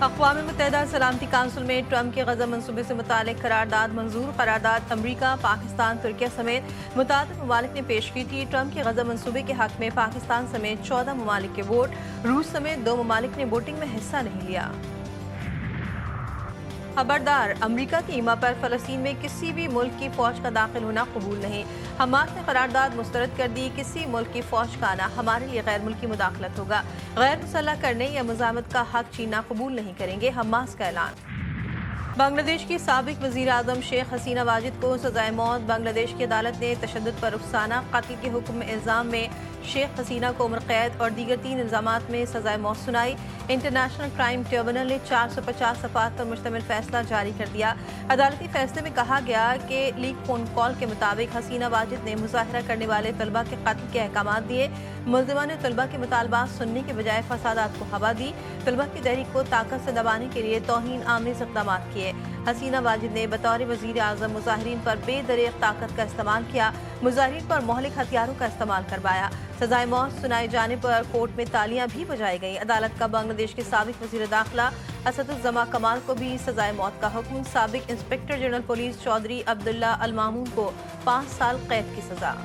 अक़वाम मुत्तहिदा सलामती काउंसिल में ट्रंप के गज़ब मंसूबे से मुतालिक करारदाद मंजूर। करारदाद अमरीका, पाकिस्तान, तुर्किया समेत मुतादिद ममालिक ने पेश की थी। ट्रंप के गज़ब मंसूबे के हक़ में पाकिस्तान समेत 14 ममालिक के वोट, रूस समेत 2 ममालिक ने वोटिंग में हिस्सा नहीं लिया। खबरदार, अमरीका की ईमा पर फ़लस्तीन में किसी भी मुल्क की फ़ौज का दाखिल होना कबूल नहीं। हमास ने करारदाद मुस्तरद कर दी। किसी मुल्क की फ़ौज का आना हमारे लिए गैर मुल्की मुदाखलत होगा। गैर मुसल्लह करने या मुज़ाहमत का हक छीनना कबूल नहीं करेंगे। हमास का ऐलान। बांग्लादेश की साबिक वज़ीर आज़म शेख हसीना वाजिद को सज़ाए मौत। बांग्लादेश की अदालत ने तशद्दुद पर रुखसाना कत्ल के हुक्म में इल्ज़ाम में शेख हसीना को उम्र कैद और दीगर 3 इल्ज़ामात में सज़ाए मौत सुनाई। इंटरनेशनल क्राइम ट्रिब्यूनल ने 450 सफ़ात पर मुश्तमिल फैसला जारी कर दिया। अदालती फैसले में कहा गया कि लीक फ़ोन कॉल के मुताबिक हसीना वाजिद ने मुज़ाहरा करने वाले तलबा के कत्ल के अहकामात दिए। मुल्ज़िमा ने तलबा के मुतालबात सुनने के बजाय फसादात को हवा दी। तलबा की तहरीक को ताकत से दबाने के लिए तौहीन आमेज़ इक़दामात किए। हसीना वाजिद ने बतौर वज़ीर आज़म मुज़ाहिरीन पर बेदरीग़ ताकत का इस्तेमाल किया। मुज़ाहिरीन पर मौलिक हथियारों का इस्तेमाल करवाया। सज़ाए मौत सुनाए जाने पर कोर्ट में तालियां भी बजाई गईं। अदालत का बांग्लादेश के साबिक वज़ीर दाखिला असदुज़्ज़मा कमाल को भी सज़ाए मौत का हुक्म। साबिक inspector general police Chaudhry Abdullah Al Mamoon को 5 साल कैद की सज़ा।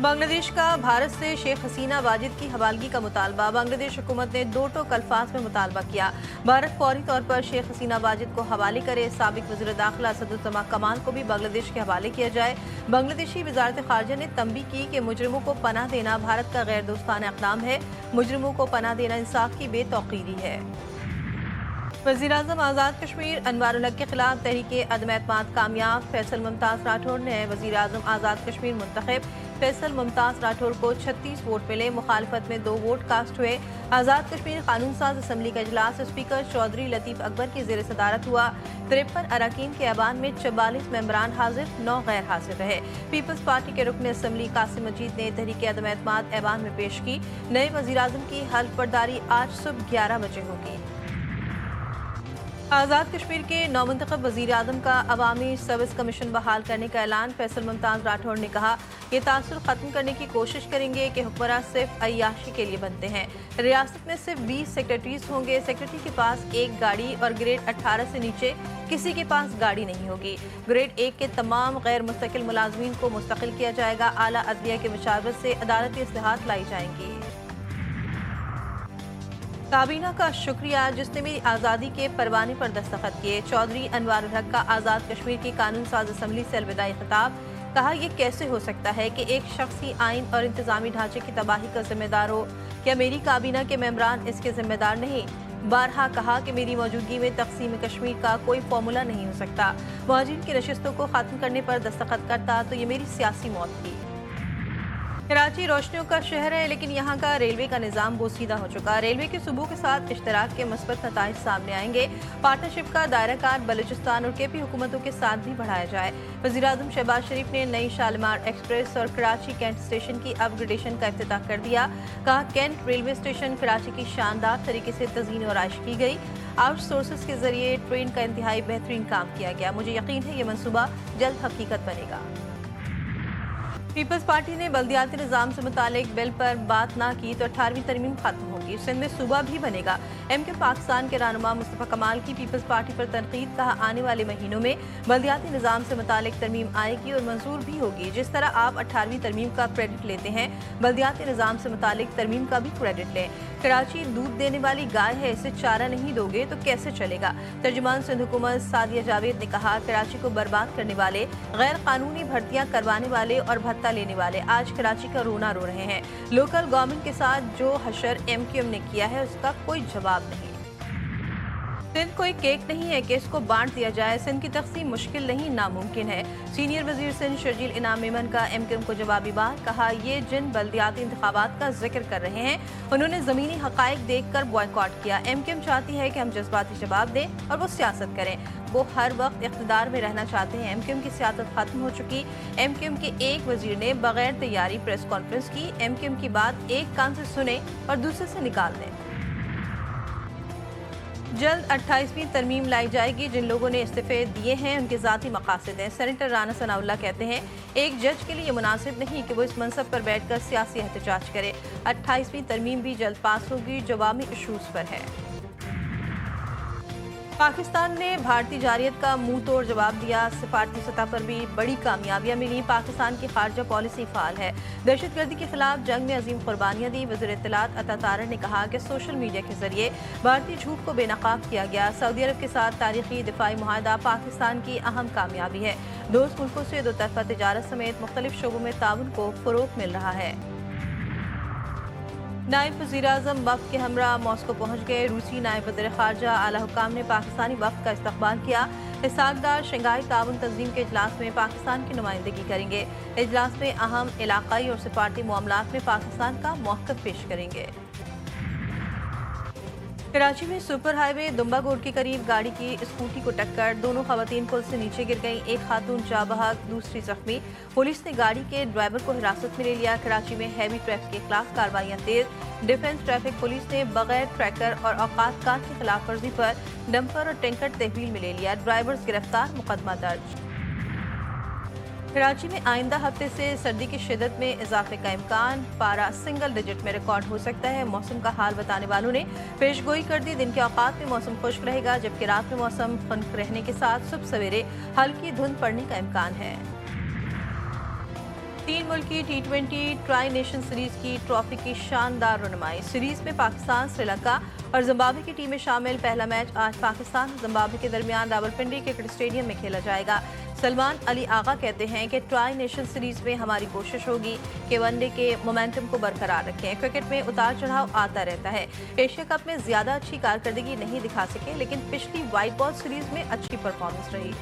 बांग्लादेश का भारत से शेख हसीना वाजिद की हवालगी का मुतालबा। बांग्लादेश हुकूमत ने 2 टोक अल्फाज में मुतालबा किया। भारत फौरी तौर पर शेख हसीना वाजिद को हवाले करे। साबिक वज़ीर दाखिला असदुज़्ज़मा कमाल को भी बांग्लादेश के हवाले किया जाए। बांग्लादेशी वज़ारत ख़ारजा ने तंबीह की कि मुजरिमों को पनाह देना भारत का गैर दोस्ताना इक़दाम है। मुजरिमों को पनाह देना इंसाफ की बेतौक़ीरी है। वज़ीर-ए-आज़म आज़ाद कश्मीर अनवारुल हक के खिलाफ तहरीक अदम एतमाद कामयाब। फैसल मुमताज़ राठौर ने वज़ीर-ए-आज़म आज़ाद कश्मीर मुंतखब। फैसल मुमताज़ राठौर को 36 वोट मिले। मुखालफत में 2 वोट कास्ट हुए। आज़ाद कश्मीर कानून साज असम्बली का इजलास स्पीकर चौधरी लतीफ़ अकबर की ज़ेर सदारत हुआ। 53 अरकान के ऐवान में 44 मेंबरान हाजिर, 9 गैर हाजिर रहे। पीपल्स पार्टी के रुकन असम्बली कासिम मजीद ने तहरीक अदम एतमाद ऐवान में पेश की। नए वज़ीर-ए-आज़म की हल्फ बर्दारी आज सुबह 11 बजे होगी। आज़ाद कश्मीर के नौमुंतखब वज़ीर-ए-आज़म का अवामी सर्विस कमीशन बहाल करने का ऐलान। फैसल मुमताज़ राठौर ने कहा, ये तासुर ख़त्म करने की कोशिश करेंगे कि हुक्मरान सिर्फ अय्याशी के लिए बनते हैं। रियासत में सिर्फ 20 सेक्रेटरीज होंगे। सेक्रेटरी के पास 1 गाड़ी और ग्रेड 18 से नीचे किसी के पास गाड़ी नहीं होगी। ग्रेड 1 के तमाम गैर मुस्तकिल मुलाजमीन को मुस्तकिल किया जाएगा। आला अदलिया की मशावरत से अदालती इस्लाहात लाई जाएंगी। काबीना का शुक्रिया जिसने मेरी आज़ादी के परवाने पर दस्तखत किए। चौधरी अनवारुल हक का आज़ाद कश्मीर की कानून साज असम्बली से अलविदाई खिताब। कहा, यह कैसे हो सकता है कि एक शख्स ही आइन और इंतजामी ढांचे की तबाही का जिम्मेदार हो? क्या मेरी काबीना के मेंबरान इसके जिम्मेदार नहीं? बारहा कहा कि मेरी मौजूदगी में तकसीम कश्मीर का कोई फॉर्मूला नहीं हो सकता। मुहाजिरीन की नशिस्तों को ख़त्म करने पर दस्तखत करता तो ये मेरी सियासी मौत थी। कराची रोशनियों का शहर है, लेकिन यहाँ का रेलवे का निज़ाम बोसीदा हो चुका। रेलवे के सूबों के साथ इश्तराक के मस्बत नताइज सामने आएंगे। पार्टनरशिप का दायरा कार बलूचिस्तान और केपी हुकूमतों के साथ भी बढ़ाया जाए। वज़ीर-ए-आज़म शहबाज शरीफ ने नई शालीमार एक्सप्रेस और कराची कैंट स्टेशन की अपग्रेडेशन का इफ्तिताह कर दिया। कहा, कैंट रेलवे स्टेशन कराची की शानदार तरीके से तज़ीन और आइश की गई। आउटसोर्सेस के जरिए ट्रेन का इंतहाई बेहतरीन काम किया गया। मुझे यकीन है ये मनसूबा जल्द हकीकत बनेगा। पीपल्स पार्टी ने बल्दियाती निज़ाम से मुतालिक बिल पर बात ना की तो 18वीं तरमीम खत्म होगी। सिंध में सूबा भी बनेगा। एमके पाकिस्तान के रहनुमा मुस्तफ़ा कमाल की पीपल्स पार्टी पर तनकीद। कहा, आने वाले महीनों में बल्दियाती निज़ाम से मुतालिक तरमीम आएगी और मंजूर भी होगी। जिस तरह आप 18वीं तरमीम का क्रेडिट लेते हैं, बल्दियाती निज़ाम से मुतालिक तरमीम का भी क्रेडिट लें। कराची दूध देने वाली गाय है, इसे चारा नहीं दोगे तो कैसे चलेगा? तर्जुमान सिंध हुकूमत सादिया जावेद ने कहा, कराची को बर्बाद करने वाले, गैर कानूनी भर्तियां करवाने वाले और भत्ता लेने वाले आज कराची का रोना रो रहे हैं। लोकल गवर्नमेंट के साथ जो हशर एमक्यूएम ने किया है उसका कोई जवाब नहीं। सिंध कोई केक नहीं है कि इसको बांट दिया जाए। सिंध की तकसीम मुश्किल नहीं, नामुमकिन है। सीनियर वजीर सिंध शर्जील इनाम मेमन का एमक्यूएम को जवाबी बात। कहा, ये जिन बल्दियाती इंतखाबात का जिक्र कर रहे हैं उन्होंने ज़मीनी हक़ाइक़ देख कर बॉयकॉट किया। एमक्यूएम चाहती है कि हम जज्बाती जवाब दें और वो सियासत करें। वो हर वक्त इक़्तिदार में रहना चाहते हैं। एमक्यूएम की सियासत खत्म हो चुकी। एमक्यूएम के एक वजीर ने बगैर तैयारी प्रेस कॉन्फ्रेंस की। एमक्यूएम की बात एक कान से सुने और दूसरे से निकाल दें। जल्द 28वीं तरमीम लाई जाएगी। जिन लोगों ने इस्तीफे दिए हैं उनके ज़ाती मकासद हैं। सेनेटर राना सनाउल्लाह कहते हैं, एक जज के लिए ये मुनासिब नहीं कि वो इस मनसब पर बैठकर सियासी एहतजाज करे। 28वीं तरमीम भी जल्द पास होगी, जो अवामी इशूज़ पर है। पाकिस्तान ने भारतीय जारियत का मुंह तोड़ जवाब दिया। सिफारती सतह पर भी बड़ी कामयाबियां मिली। पाकिस्तान की खारजा पॉलिसी फाल है। दहशतगर्दी के खिलाफ जंग में अजीम कुर्बानियां दी। वज़ीर इत्तलात अता तारड़ ने कहा कि सोशल मीडिया के जरिए भारतीय झूठ को बेनकाब किया गया। सऊदी अरब के साथ तारीखी दिफाई मुआहदा पाकिस्तान की अहम कामयाबी है। दोस्त मुल्कों से दो तरफा तिजारत समेत मुख्तलिफ शोबों में ताउन को फरोग मिल रहा है। नायब वज़ीर-ए-आज़म वफ़द के हमरा मॉस्को पहुंच गए। रूसी नायब वज़ीर ख़ारजा आला हुक्काम ने पाकिस्तानी वफ़द का इस्तक़बाल किया। इसहाक़ शंघाई ताउन तंज़ीम के इजलास में पाकिस्तान की नुमाइंदगी करेंगे। इजलास में अहम इलाक़ाई और सिफारती मामलात में पाकिस्तान का मौक़िफ़ पेश करेंगे। कराची में सुपर हाईवे दुम्बागोड़ के करीब गाड़ी की स्कूटी को टक्कर, दोनों खवातीन पुल से नीचे गिर गईं। एक खातून जाँ बहक, दूसरी जख्मी। पुलिस ने गाड़ी के ड्राइवर को हिरासत में ले लिया। कराची में हैवी ट्रैफिक के खिलाफ कार्रवाइयां तेज। डिफेंस ट्रैफिक पुलिस ने बगैर ट्रैकर और औकात कार की खिलाफ वर्जी पर डंपर और टैंकर तहवील में ले लिया। ड्राइवर्स गिरफ्तार, मुकदमा दर्ज। कराची में आइंदा हफ्ते से सर्दी की शिद्दत में इजाफे का इम्कान, पारा सिंगल डिजिट में रिकॉर्ड हो सकता है। मौसम का हाल बताने वालों ने पेशगोई कर दी। दिन के औकात में मौसम खुश्क रहेगा, जबकि रात में मौसम खुश्क रहने के साथ सुबह सवेरे हल्की धुंध पड़ने का इम्कान है। 3 मुल्की T20 ट्राई नेशन सीरीज की ट्रॉफी की शानदार रनमाई। सीरीज में पाकिस्तान, श्रीलंका और जिम्बाब्वे की टीमें शामिल। पहला मैच आज पाकिस्तान और जिम्बाब्वे के दरमियान रावलपिंडी क्रिकेट स्टेडियम में खेला जाएगा। सलमान अली आगा कहते हैं कि ट्राई नेशन सीरीज में हमारी कोशिश होगी कि वनडे के मोमेंटम को बरकरार रखें। क्रिकेट में उतार चढ़ाव आता रहता है। एशिया कप में ज्यादा अच्छी कारकर्दगी नहीं दिखा सके, लेकिन पिछली व्हाइट बॉल सीरीज में अच्छी परफॉर्मेंस रही।